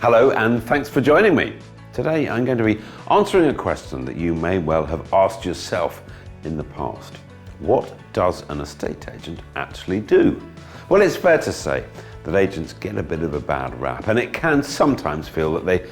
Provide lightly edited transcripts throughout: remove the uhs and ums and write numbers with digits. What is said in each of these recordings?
Hello and thanks for joining me. Today I'm going to be answering a question that you may well have asked yourself in the past. What does an estate agent actually do? Well, it's fair to say that agents get a bit of a bad rap, and it can sometimes feel that they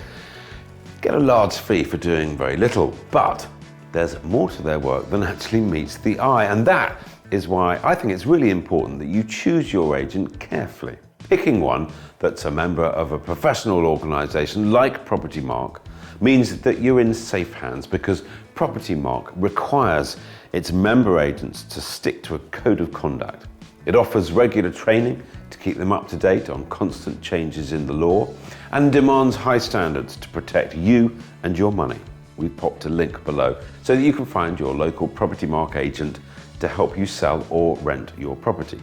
get a large fee for doing very little, but there's more to their work than actually meets the eye, and that is why I think it's really important that you choose your agent carefully. Picking one that's a member of a professional organisation like PROPERTYMARK means that you're in safe hands, because PROPERTYMARK requires its member agents to stick to a code of conduct. It offers regular training to keep them up to date on constant changes in the law, and demands high standards to protect you and your money. We've popped a link below so that you can find your local PROPERTYMARK agent to help you sell or rent your property.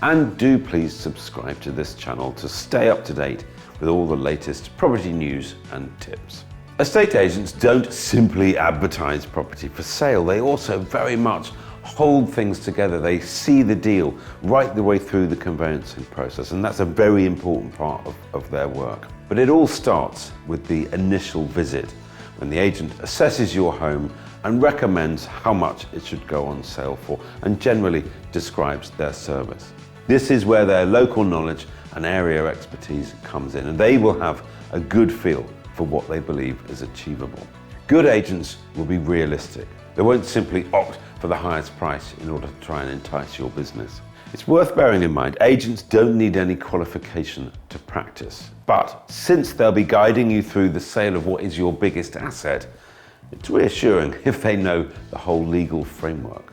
And do please subscribe to this channel to stay up to date with all the latest property news and tips. Estate agents don't simply advertise property for sale, they also very much hold things together. They see the deal right the way through the conveyancing process, and that's a very important part of their work. But it all starts with the initial visit, when the agent assesses your home and recommends how much it should go on sale for, and generally describes their service. This is where their local knowledge and area expertise comes in, and they will have a good feel for what they believe is achievable. Good agents will be realistic. They won't simply opt for the highest price in order to try and entice your business. It's worth bearing in mind, agents don't need any qualification to practice, but since they'll be guiding you through the sale of what is your biggest asset, it's reassuring if they know the whole legal framework.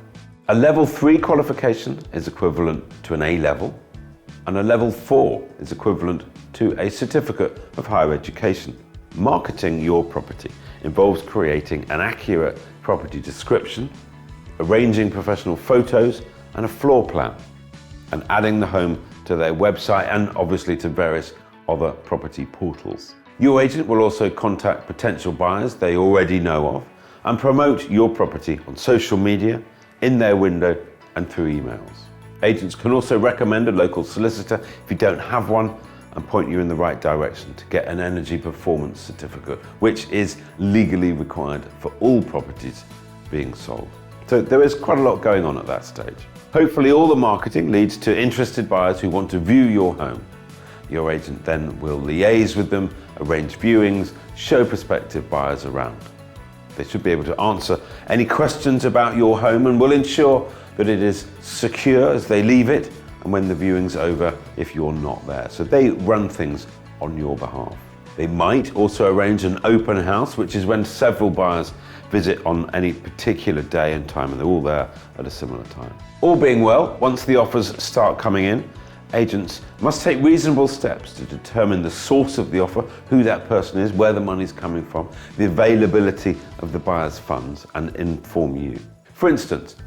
A level 3 qualification is equivalent to an A level, and a level 4 is equivalent to a certificate of higher education. Marketing your property involves creating an accurate property description, arranging professional photos and a floor plan, and adding the home to their website and obviously to various other property portals. Your agent will also contact potential buyers they already know of and promote your property on social media, in their window and through emails. Agents can also recommend a local solicitor if you don't have one, and point you in the right direction to get an energy performance certificate, which is legally required for all properties being sold. So there is quite a lot going on at that stage. Hopefully all the marketing leads to interested buyers who want to view your home. Your agent then will liaise with them, arrange viewings, show prospective buyers around. They should be able to answer any questions about your home and will ensure that it is secure as they leave it and when the viewing's over if you're not there. So they run things on your behalf. They might also arrange an open house, which is when several buyers visit on any particular day and time, and they're all there at a similar time. All being well, once the offers start coming in, agents must take reasonable steps to determine the source of the offer, who that person is, where the money's coming from, the availability of the buyer's funds, and inform you. For instance,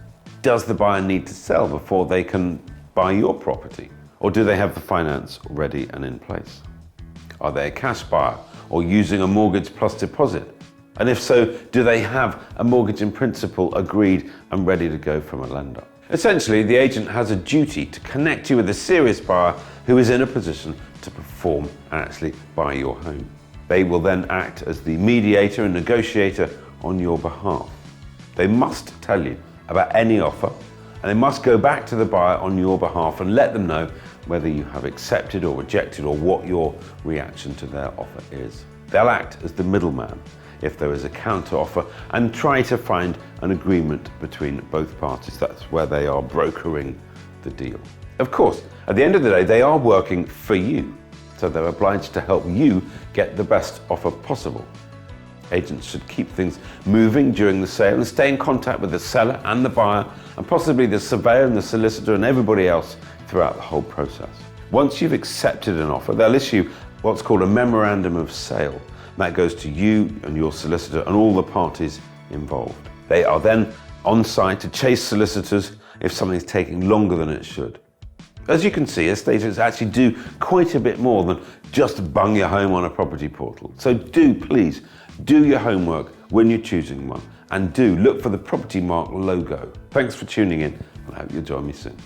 does the buyer need to sell before they can buy your property? Or do they have the finance ready and in place? Are they a cash buyer or using a mortgage plus deposit? And if so, do they have a mortgage in principle agreed and ready to go from a lender? Essentially, the agent has a duty to connect you with a serious buyer who is in a position to perform and actually buy your home. They will then act as the mediator and negotiator on your behalf. They must tell you about any offer, and they must go back to the buyer on your behalf and let them know whether you have accepted or rejected or what your reaction to their offer is. They'll act as the middleman if there is a counter offer and try to find an agreement between both parties. That's where they are brokering the deal. Of course, at the end of the day, they are working for you, so they're obliged to help you get the best offer possible. Agents should keep things moving during the sale and stay in contact with the seller and the buyer, and possibly the surveyor and the solicitor and everybody else throughout the whole process. Once you've accepted an offer, they'll issue what's called a memorandum of sale. That goes to you and your solicitor and all the parties involved. They are then on site to chase solicitors if something's taking longer than it should. As you can see, estate agents actually do quite a bit more than just bung your home on a property portal. So please do your homework when you're choosing one, and do look for the PROPERTYMARK logo. Thanks for tuning in, and I hope you'll join me soon.